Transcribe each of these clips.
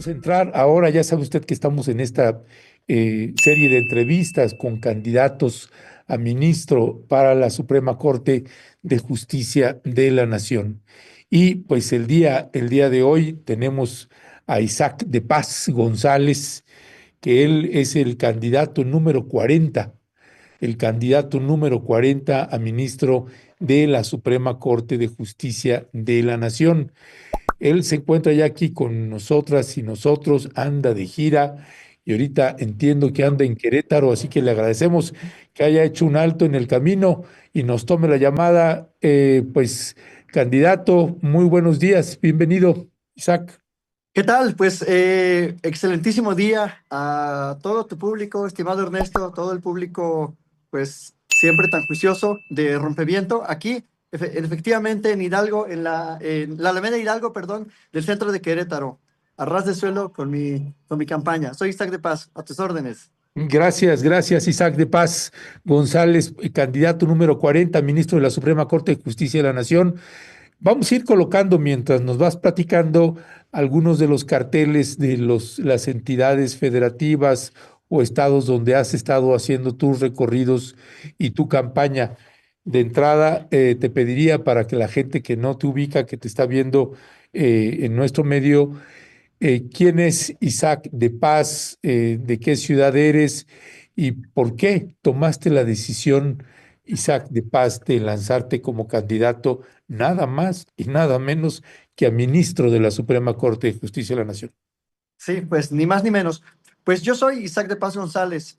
Vamos a entrar ahora, ya sabe usted que estamos en esta serie de entrevistas con candidatos a ministro para la Suprema Corte de Justicia de la Nación. Y pues el día de hoy tenemos a Isaac de Paz González, que él es el candidato número 40 a ministro de la Suprema Corte de Justicia de la Nación. Él se encuentra ya aquí con nosotras y nosotros, anda de gira y ahorita entiendo que anda en Querétaro, así que le agradecemos que haya hecho un alto en el camino y nos tome la llamada. Pues, candidato, muy buenos días, bienvenido, Isaac. ¿Qué tal? Pues excelentísimo día a todo tu público, estimado Ernesto, todo el público, pues siempre tan juicioso de Rompeviento. Aquí, efectivamente, en Hidalgo, en la Alameda Hidalgo, perdón, del centro de Querétaro, a ras de suelo con mi campaña. Soy Isaac de Paz, a tus órdenes. Gracias, gracias, Isaac de Paz González, candidato número 40, ministro de la Suprema Corte de Justicia de la Nación. Vamos a ir colocando mientras nos vas platicando algunos de los carteles de las entidades federativas o estados donde has estado haciendo tus recorridos y tu campaña. De entrada, te pediría para que la gente que no te ubica, que te está viendo en nuestro medio, ¿quién es Isaac de Paz? ¿De qué ciudad eres? ¿Y por qué tomaste la decisión, Isaac de Paz, de lanzarte como candidato nada más y nada menos que a ministro de la Suprema Corte de Justicia de la Nación? Sí, pues ni más ni menos. Pues yo soy Isaac de Paz González.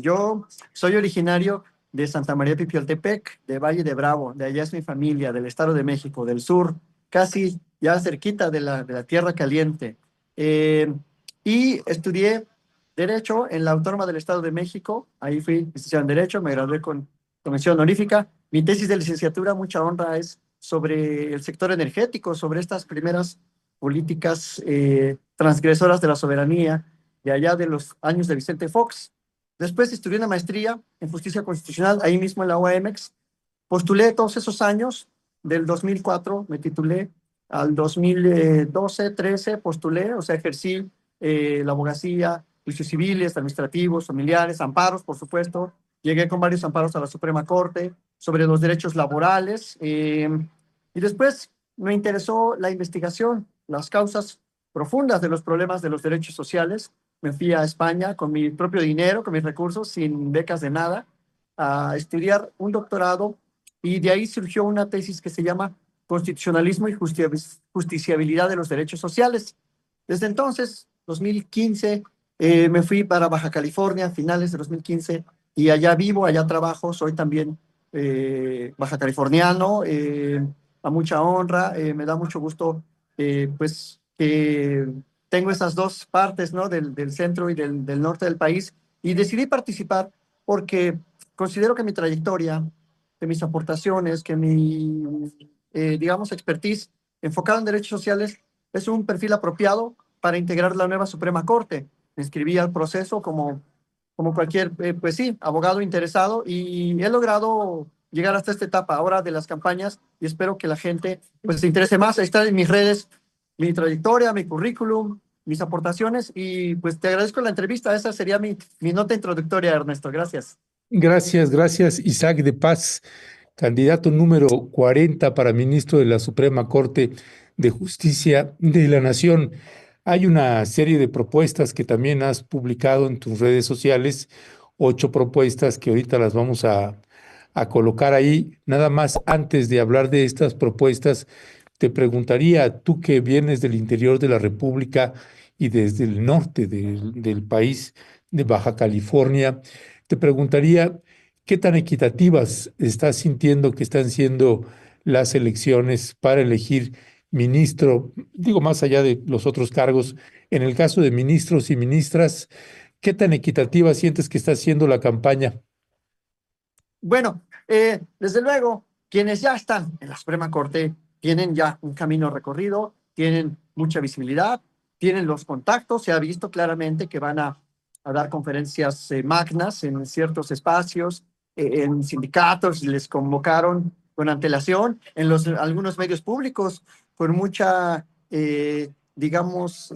Yo soy originario de Santa María Pipioltepec, de Valle de Bravo. De allá es mi familia, del Estado de México, del sur, casi ya cerquita de la Tierra Caliente. Eh, y estudié Derecho en la Autónoma del Estado de México. Ahí fui licenciado en Derecho, me gradué con mención honorífica. Mi tesis de licenciatura, mucha honra, es sobre el sector energético, sobre estas primeras políticas transgresoras de la soberanía de allá de los años de Vicente Fox. Después estudié una maestría en justicia constitucional ahí mismo en la UAMX. Postulé todos esos años, del 2004 me titulé, al 2012, 13 postulé, o sea, ejercí la abogacía, juicios civiles, administrativos, familiares, amparos, por supuesto. Llegué con varios amparos a la Suprema Corte sobre los derechos laborales. Y después me interesó la investigación, las causas profundas de los problemas de los derechos sociales. Me fui a España con mi propio dinero, con mis recursos, sin becas de nada, a estudiar un doctorado y de ahí surgió una tesis que se llama Constitucionalismo y Justiciabilidad de los Derechos Sociales. Desde entonces, 2015, me fui para Baja California, finales de 2015, y allá vivo, allá trabajo, soy también baja californiano, a mucha honra, me da mucho gusto, pues, que tengo esas dos partes, ¿no? Del centro y del norte del país, y decidí participar porque considero que mi trayectoria, que mis aportaciones, que mi, digamos, expertise enfocada en derechos sociales es un perfil apropiado para integrar la nueva Suprema Corte. Me inscribí al proceso como cualquier, pues sí, abogado interesado y he logrado llegar hasta esta etapa ahora de las campañas y espero que la gente pues se interese más. Ahí está en mis redes mi trayectoria, mi currículum, mis aportaciones y pues te agradezco la entrevista. Esa sería mi nota introductoria, Ernesto. Gracias. Gracias, gracias, Isaac de Paz, candidato número 40 para ministro de la Suprema Corte de Justicia de la Nación. Hay una serie de propuestas que también has publicado en tus redes sociales, 8 propuestas que ahorita las vamos a colocar ahí. Nada más antes de hablar de estas propuestas, te preguntaría, tú que vienes del interior de la República y desde el norte del país, de Baja California, te preguntaría, ¿qué tan equitativas estás sintiendo que están siendo las elecciones para elegir ministro? Digo, más allá de los otros cargos, en el caso de ministros y ministras, ¿qué tan equitativa sientes que está siendo la campaña? Bueno, desde luego, quienes ya están en la Suprema Corte tienen ya un camino recorrido, tienen mucha visibilidad, tienen los contactos, se ha visto claramente que van a dar conferencias magnas en ciertos espacios, en sindicatos, les convocaron con antelación, en algunos medios públicos, con mucha digamos,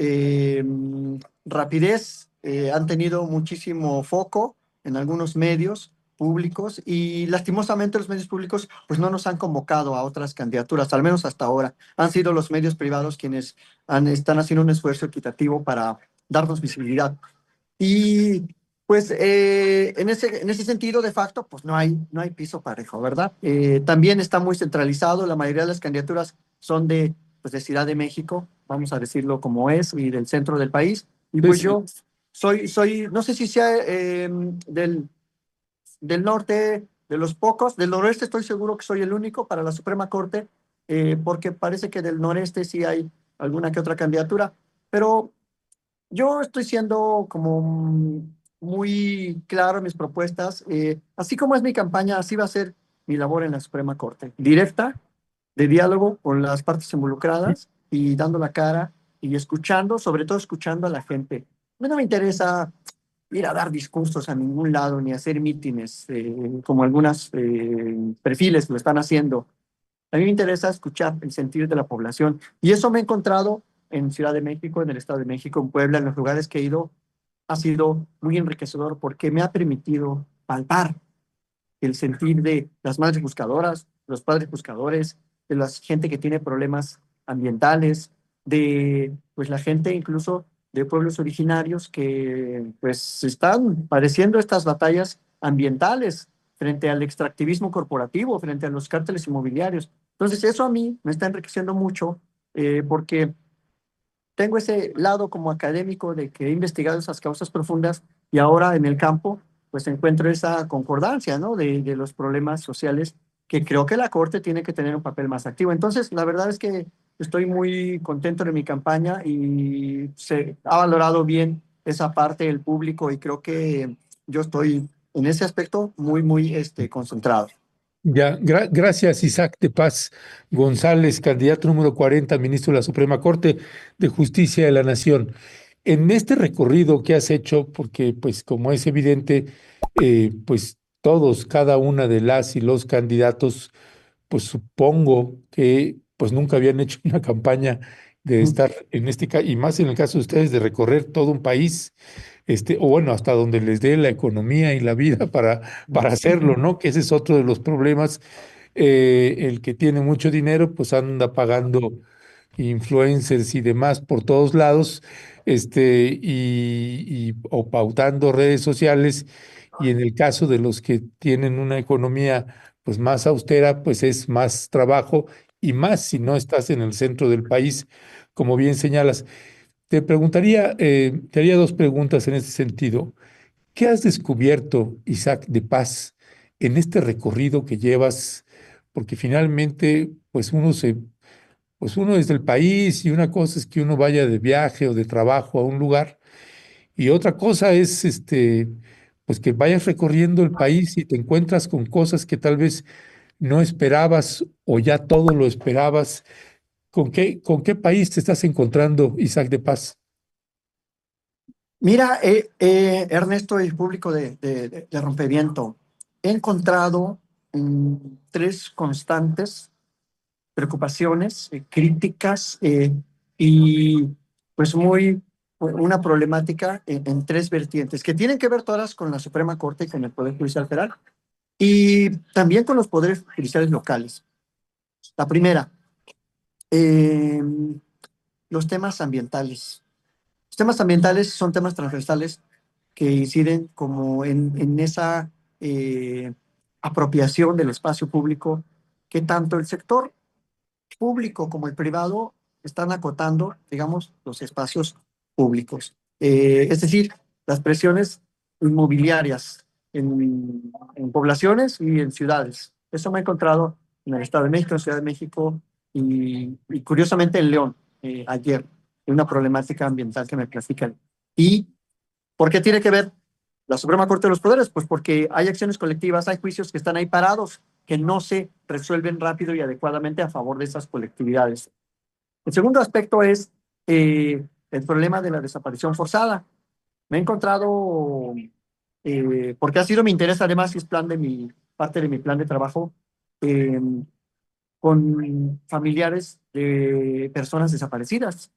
rapidez, han tenido muchísimo foco en algunos medios públicos y lastimosamente los medios públicos pues no nos han convocado a otras candidaturas, al menos hasta ahora. Han sido los medios privados quienes están haciendo un esfuerzo equitativo para darnos visibilidad. Y pues en ese sentido, de facto, pues no hay piso parejo, ¿verdad? También está muy centralizado, la mayoría de las candidaturas son pues, de Ciudad de México, vamos a decirlo como es, y del centro del país. Y pues Pues, yo no sé si sea del norte, de los pocos, del noroeste estoy seguro que soy el único para la Suprema Corte, porque parece que del noreste sí hay alguna que otra candidatura, pero yo estoy siendo como muy claro en mis propuestas. Así como es mi campaña, así va a ser mi labor en la Suprema Corte. Directa, de diálogo con las partes involucradas y dando la cara y escuchando, sobre todo escuchando a la gente. A mí no me interesa ir a dar discursos a ningún lado ni hacer mítines como algunos perfiles lo están haciendo. A mí me interesa escuchar el sentir de la población y eso me he encontrado en Ciudad de México, en el Estado de México, en Puebla, en los lugares que he ido, ha sido muy enriquecedor porque me ha permitido palpar el sentir de las madres buscadoras, los padres buscadores, de la gente que tiene problemas ambientales, de pues la gente incluso de pueblos originarios que pues están padeciendo estas batallas ambientales frente al extractivismo corporativo, frente a los cárteles inmobiliarios. Entonces eso a mí me está enriqueciendo mucho porque tengo ese lado como académico de que he investigado esas causas profundas y ahora en el campo pues encuentro esa concordancia, ¿no? De los problemas sociales que creo que la Corte tiene que tener un papel más activo. Entonces, la verdad es que estoy muy contento de mi campaña y se ha valorado bien esa parte del público y creo que yo estoy en ese aspecto muy concentrado. ya, gracias, Isaac de Paz González, candidato número 40, ministro de la Suprema Corte de Justicia de la Nación. En este recorrido que has hecho, porque pues como es evidente, pues todos, cada una de las y los candidatos, pues supongo que pues nunca habían hecho una campaña de estar en este caso, y más en el caso de ustedes, de recorrer todo un país, o bueno, hasta donde les dé la economía y la vida para hacerlo, ¿no? Que ese es otro de los problemas. El que tiene mucho dinero, pues anda pagando influencers y demás por todos lados, o pautando redes sociales. Y en el caso de los que tienen una economía pues más austera, pues es más trabajo y más si no estás en el centro del país, como bien señalas. Te preguntaría, te haría dos preguntas en este sentido. ¿Qué has descubierto, Isaac de Paz, en este recorrido que llevas? Porque finalmente, pues uno es del país y una cosa es que uno vaya de viaje o de trabajo a un lugar y otra cosa es, pues que vayas recorriendo el país y te encuentras con cosas que tal vez no esperabas o ya todo lo esperabas. Con qué país te estás encontrando, Isaac de Paz? Mira, Ernesto y público de Rompeviento, he encontrado tres constantes preocupaciones, críticas y pues una problemática en tres vertientes que tienen que ver todas con la Suprema Corte y con el Poder Judicial Federal y también con los poderes judiciales locales. La primera, eh, los temas ambientales. Los temas ambientales son temas transversales que inciden como en esa eh, apropiación del espacio público que tanto el sector público como el privado están acotando, digamos, los espacios públicos. Es decir, las presiones inmobiliarias en poblaciones y en ciudades. Eso me he encontrado en el Estado de México, en Ciudad de México y curiosamente en León, ayer, en una problemática ambiental que me platican. ¿Y por qué tiene que ver la Suprema Corte de los Poderes? Pues porque hay acciones colectivas, hay juicios que están ahí parados, que no se resuelven rápido y adecuadamente a favor de esas colectividades. El segundo aspecto es el problema de la desaparición forzada. Me he encontrado, porque ha sido mi interés además y es parte de mi plan de trabajo, eh, con familiares de personas desaparecidas.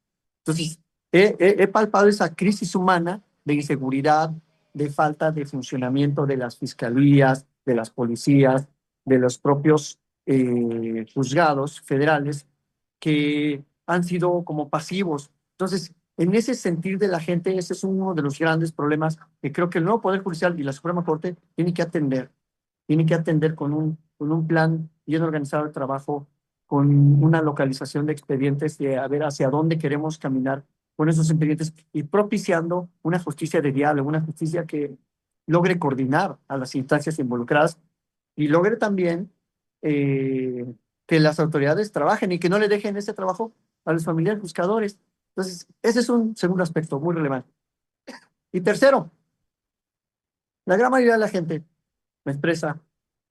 Entonces, he palpado esa crisis humana de inseguridad, de falta de funcionamiento de las fiscalías, de las policías, de los propios juzgados federales que han sido como pasivos. Entonces, en ese sentir de la gente, ese es uno de los grandes problemas que creo que el nuevo Poder Judicial y la Suprema Corte tienen que atender con un plan bien organizado de trabajo, con una localización de expedientes, de a ver hacia dónde queremos caminar con esos expedientes y propiciando una justicia de diálogo, una justicia que logre coordinar a las instancias involucradas y logre también que las autoridades trabajen y que no le dejen ese trabajo a los familiares buscadores. Entonces, ese es un segundo aspecto muy relevante. Y tercero, la gran mayoría de la gente me expresa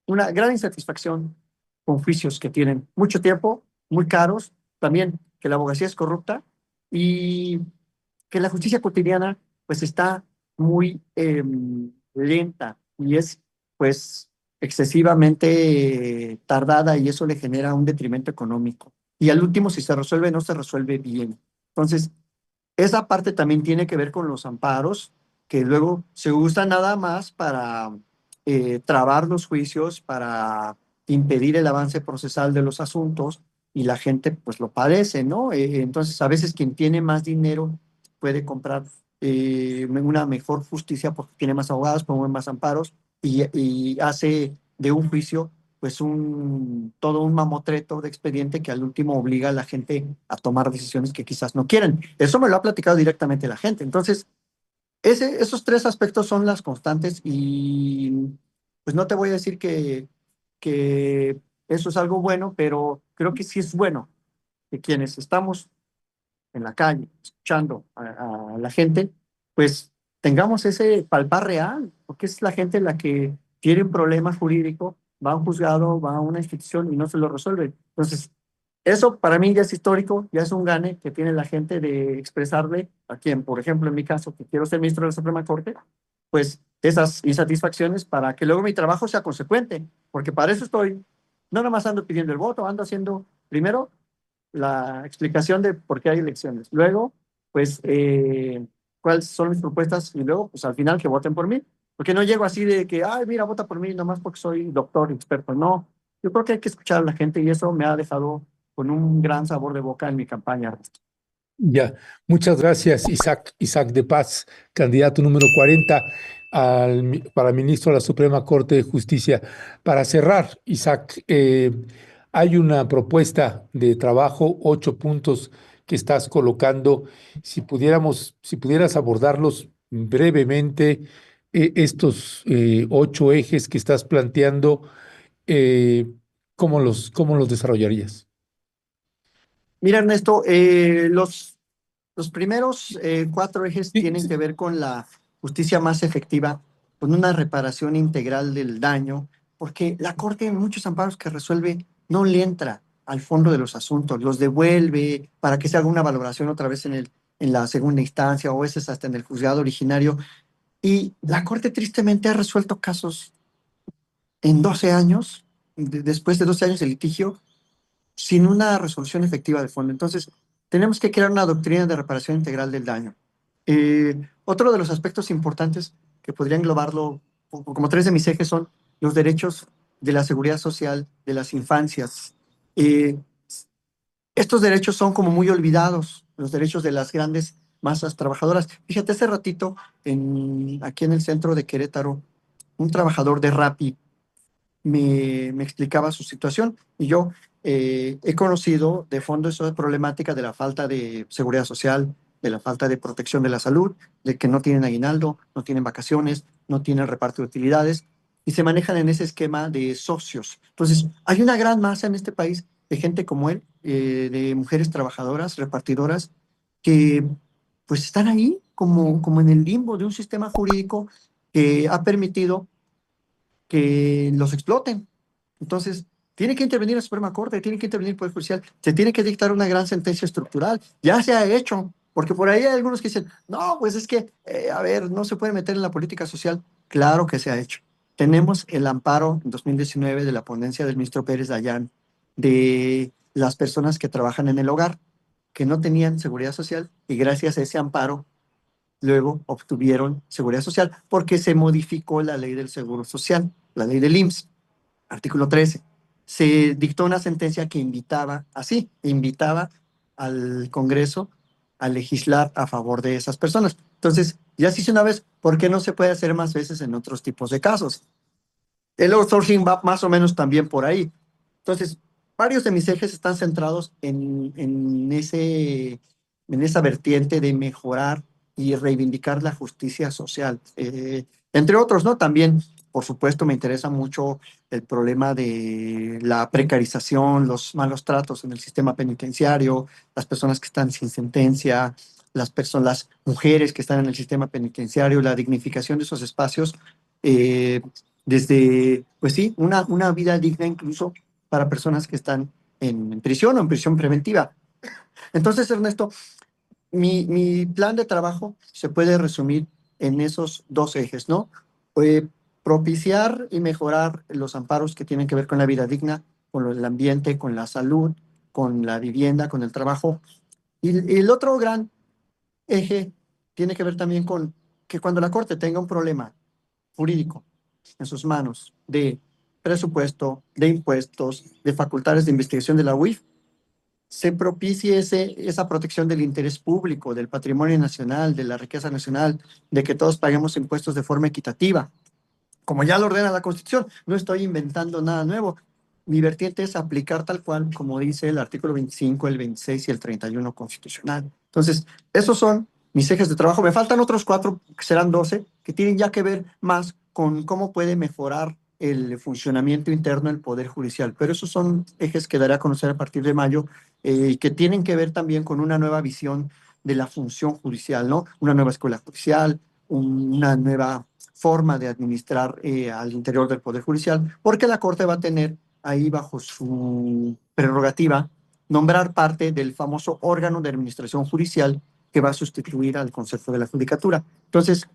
una gran insatisfacción con juicios que tienen mucho tiempo, muy caros, también que la abogacía es corrupta y que la justicia cotidiana pues está muy lenta y es pues excesivamente tardada y eso le genera un detrimento económico. Y al último, si se resuelve, no se resuelve bien. Entonces, esa parte también tiene que ver con los amparos, que luego se usan nada más para trabar los juicios, para impedir el avance procesal de los asuntos y la gente pues lo padece, ¿no? Entonces a veces quien tiene más dinero puede comprar una mejor justicia porque tiene más abogados, promueve más amparos y hace de un juicio pues todo un mamotreto de expediente que al último obliga a la gente a tomar decisiones que quizás no quieren. Eso me lo ha platicado directamente la gente. Entonces, esos tres aspectos son las constantes y pues no te voy a decir que eso es algo bueno, pero creo que sí es bueno que quienes estamos en la calle escuchando a la gente, pues tengamos ese palpar real, porque es la gente la que tiene un problema jurídico, va a un juzgado, va a una institución y no se lo resuelve. Entonces, eso para mí ya es histórico, ya es un gane que tiene la gente de expresarle a quien, por ejemplo, en mi caso, que quiero ser ministro de la Suprema Corte, pues esas insatisfacciones para que luego mi trabajo sea consecuente, porque para eso estoy, no nomás ando pidiendo el voto, ando haciendo primero la explicación de por qué hay elecciones, luego, pues, cuáles son mis propuestas y luego, pues al final que voten por mí, porque no llego así de que, ay, mira, vota por mí nomás porque soy doctor, experto, no, yo creo que hay que escuchar a la gente y eso me ha dejado con un gran sabor de boca en mi campaña. Ya, muchas gracias, Isaac, Isaac de Paz, candidato número 40 para ministro de la Suprema Corte de Justicia. Para cerrar, Isaac, hay una propuesta de trabajo, 8 puntos que estás colocando. Si pudieras abordarlos brevemente, estos 8 ejes que estás planteando, eh, cómo los desarrollarías? Mira, Ernesto, los primeros cuatro ejes Sí, tienen que ver con la justicia más efectiva, con una reparación integral del daño, porque la Corte en muchos amparos que resuelve no le entra al fondo de los asuntos, los devuelve para que se haga una valoración otra vez en la segunda instancia o a veces hasta en el juzgado originario. Y la Corte tristemente ha resuelto casos en 12 años, después de 12 años de litigio, sin una resolución efectiva de fondo. Entonces, tenemos que crear una doctrina de reparación integral del daño. Otro de los aspectos importantes que podría englobarlo, como tres de mis ejes, son los derechos de la seguridad social de las infancias. Eh, Estos derechos son como muy olvidados, los derechos de las grandes masas trabajadoras. Fíjate, hace ratito, aquí en el centro de Querétaro, un trabajador de Rappi me explicaba su situación y yo he conocido de fondo esa problemática de la falta de seguridad social, de la falta de protección de la salud, de que no tienen aguinaldo, no tienen vacaciones, no tienen reparto de utilidades y se manejan en ese esquema de socios. Entonces, hay una gran masa en este país de gente como él, de mujeres trabajadoras, repartidoras, que pues están ahí como en el limbo de un sistema jurídico que ha permitido que los exploten. Entonces, tiene que intervenir la Suprema Corte, tiene que intervenir el Poder Judicial, se tiene que dictar una gran sentencia estructural. Ya se ha hecho, porque por ahí hay algunos que dicen, no, pues es que, a ver, no se puede meter en la política social. Claro que se ha hecho. Tenemos el amparo en 2019 de la ponencia del ministro Pérez Dayán de las personas que trabajan en el hogar. que no tenían seguridad social y gracias a ese amparo luego obtuvieron seguridad social porque se modificó la ley del Seguro Social, la ley del IMSS, artículo 13. Se dictó una sentencia que invitaba al Congreso a legislar a favor de esas personas. Entonces, ya se hizo una vez, ¿por qué no se puede hacer más veces en otros tipos de casos? El outsourcing va más o menos también por ahí. Entonces, varios de mis ejes están centrados en esa vertiente de mejorar y reivindicar la justicia social. Entre otros, ¿no? También, por supuesto, me interesa mucho el problema de la precarización, los malos tratos en el sistema penitenciario, las personas que están sin sentencia, las mujeres que están en el sistema penitenciario, la dignificación de esos espacios. eh, Desde, pues sí, una vida digna incluso para personas que están en prisión o en prisión preventiva. Entonces, Ernesto, mi plan de trabajo se puede resumir en esos dos ejes, ¿no? Eh, Propiciar y mejorar los amparos que tienen que ver con la vida digna, con el ambiente, con la salud, con la vivienda, con el trabajo. Y el otro gran eje tiene que ver también con que cuando la Corte tenga un problema jurídico en sus manos de presupuesto, de impuestos, de facultades de investigación de la UIF, se propicie esa protección del interés público, del patrimonio nacional, de la riqueza nacional, de que todos paguemos impuestos de forma equitativa, como ya lo ordena la Constitución. No estoy inventando nada nuevo. Mi vertiente es aplicar tal cual como dice el artículo 25, el 26 y el 31 constitucional. Entonces, esos son mis ejes de trabajo. Me faltan otros cuatro, que serán 12, que tienen ya que ver más con cómo puede mejorar el funcionamiento interno del Poder Judicial. Pero esos son ejes que daré a conocer a partir de mayo, que tienen que ver también con una nueva visión de la función judicial, ¿no? Una nueva escuela judicial, una nueva forma de administrar al interior del Poder Judicial, porque la Corte va a tener ahí bajo su prerrogativa nombrar parte del famoso órgano de administración judicial que va a sustituir al Consejo de la Judicatura. Entonces,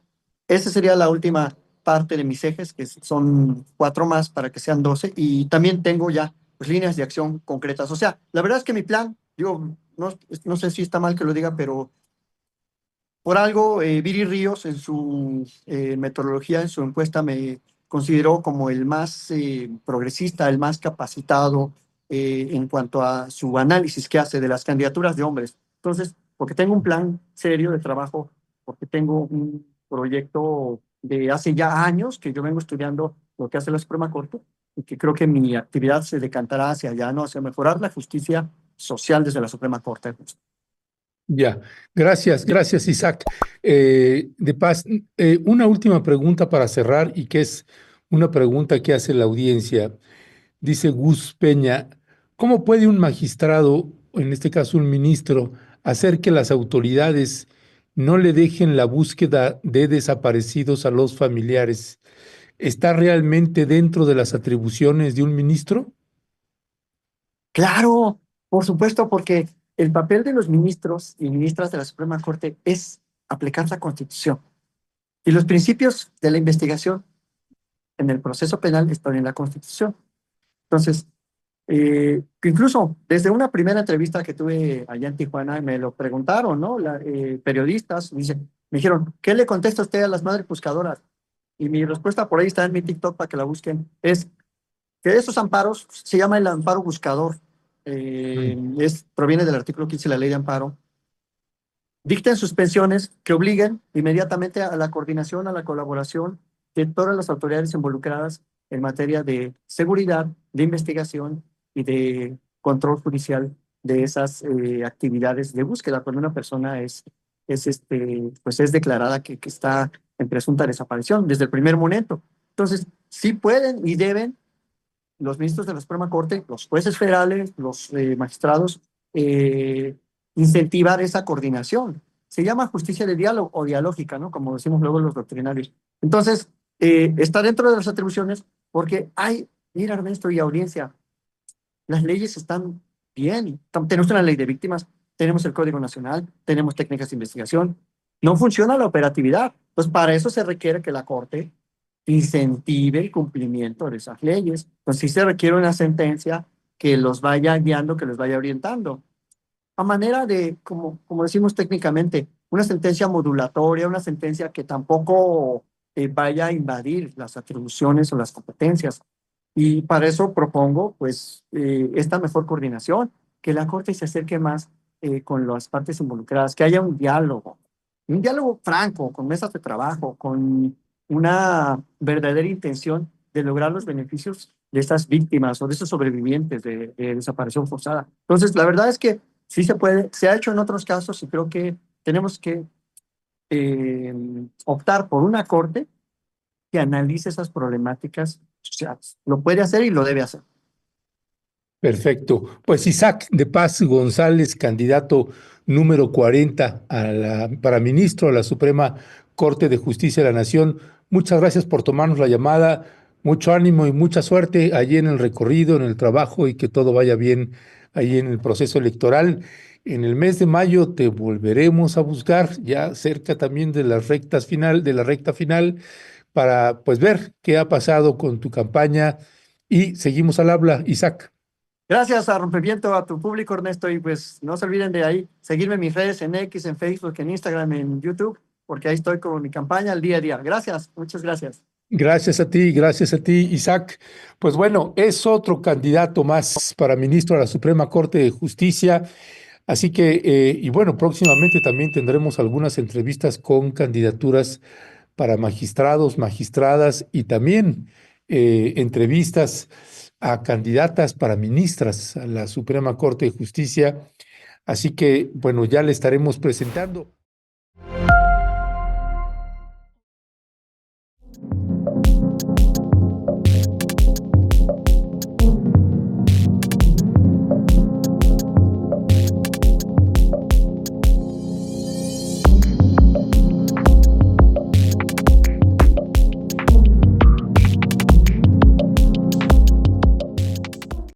esa sería la última parte de mis ejes, que son cuatro más para que sean 12, y también tengo ya pues, líneas de acción concretas. O sea, la verdad es que mi plan, digo, no sé si está mal que lo diga, pero por algo, Viri Ríos en su metodología, en su encuesta, me consideró como el más progresista, el más capacitado en cuanto a su análisis que hace de las candidaturas de hombres. Entonces, porque tengo un plan serio de trabajo, porque tengo un proyecto de hace ya años que yo vengo estudiando lo que hace la Suprema Corte y que creo que mi actividad se decantará hacia allá, ¿no? Hacia mejorar la justicia social desde la Suprema Corte. Ya, gracias Isaac. De Paz, una última pregunta para cerrar y que es una pregunta que hace la audiencia. Dice Gus Peña, ¿cómo puede un magistrado, o en este caso un ministro, hacer que las autoridades no le dejen la búsqueda de desaparecidos a los familiares? ¿Está realmente dentro de las atribuciones de un ministro? Claro, por supuesto, porque el papel de los ministros y ministras de la Suprema Corte es aplicar la Constitución. Y los principios de la investigación en el proceso penal están en la Constitución. Entonces, que incluso desde una primera entrevista que tuve allá en Tijuana, me lo preguntaron, ¿no? Periodistas, me dijeron, ¿qué le contesta usted a las madres buscadoras? Y mi respuesta por ahí está en mi TikTok para que la busquen, es que esos amparos se llama el amparo buscador. Mm. Proviene del artículo 15 de la ley de amparo. Dicten suspensiones que obliguen inmediatamente a la coordinación, a la colaboración de todas las autoridades involucradas en materia de seguridad, de investigación y de control judicial de esas actividades de búsqueda cuando una persona pues es declarada que está en presunta desaparición desde el primer momento. Entonces, sí pueden y deben los ministros de la Suprema Corte, los jueces federales, los magistrados, eh, incentivar esa coordinación. Se llama justicia de diálogo o dialógica, ¿no? Como decimos luego los doctrinarios. Entonces, está dentro de las atribuciones porque mira Ernesto y audiencia, las leyes están bien. Tenemos una ley de víctimas, tenemos el Código Nacional, tenemos técnicas de investigación. No funciona la operatividad. Pues para eso se requiere que la Corte incentive el cumplimiento de esas leyes. Pues sí se requiere una sentencia que los vaya guiando, que los vaya orientando. a manera de, como decimos técnicamente, una sentencia modulatoria, una sentencia que tampoco vaya a invadir las atribuciones o las competencias. Y para eso propongo, pues, esta mejor coordinación, que la Corte se acerque más con las partes involucradas, que haya un diálogo franco, con mesas de trabajo, con una verdadera intención de lograr los beneficios de estas víctimas o de esos sobrevivientes de desaparición forzada. Entonces, la verdad es que sí se puede, se ha hecho en otros casos y creo que tenemos que eh, optar por una corte que analice esas problemáticas sociales. Lo puede hacer y lo debe hacer. Perfecto. Pues Isaac de Paz González, candidato número 40 para ministro a la Suprema Corte de Justicia de la Nación, muchas gracias por tomarnos la llamada. Mucho ánimo y mucha suerte allí en el recorrido, en el trabajo y que todo vaya bien allí en el proceso electoral. En el mes de mayo te volveremos a buscar, ya cerca también de las rectas final, de la recta final, para pues ver qué ha pasado con tu campaña y seguimos al habla, Isaac. Gracias a Rompeviento, a tu público, Ernesto, y pues no se olviden de ahí seguirme en mis redes, en X, en Facebook, en Instagram, en YouTube, porque ahí estoy con mi campaña al día a día. Gracias, muchas gracias. Gracias a ti, Isaac. Pues bueno, es otro candidato más para ministro a la Suprema Corte de Justicia. Así que, y bueno, próximamente también tendremos algunas entrevistas con candidaturas para magistrados, magistradas y también entrevistas a candidatas para ministras a la Suprema Corte de Justicia. Así que, bueno, ya le estaremos presentando.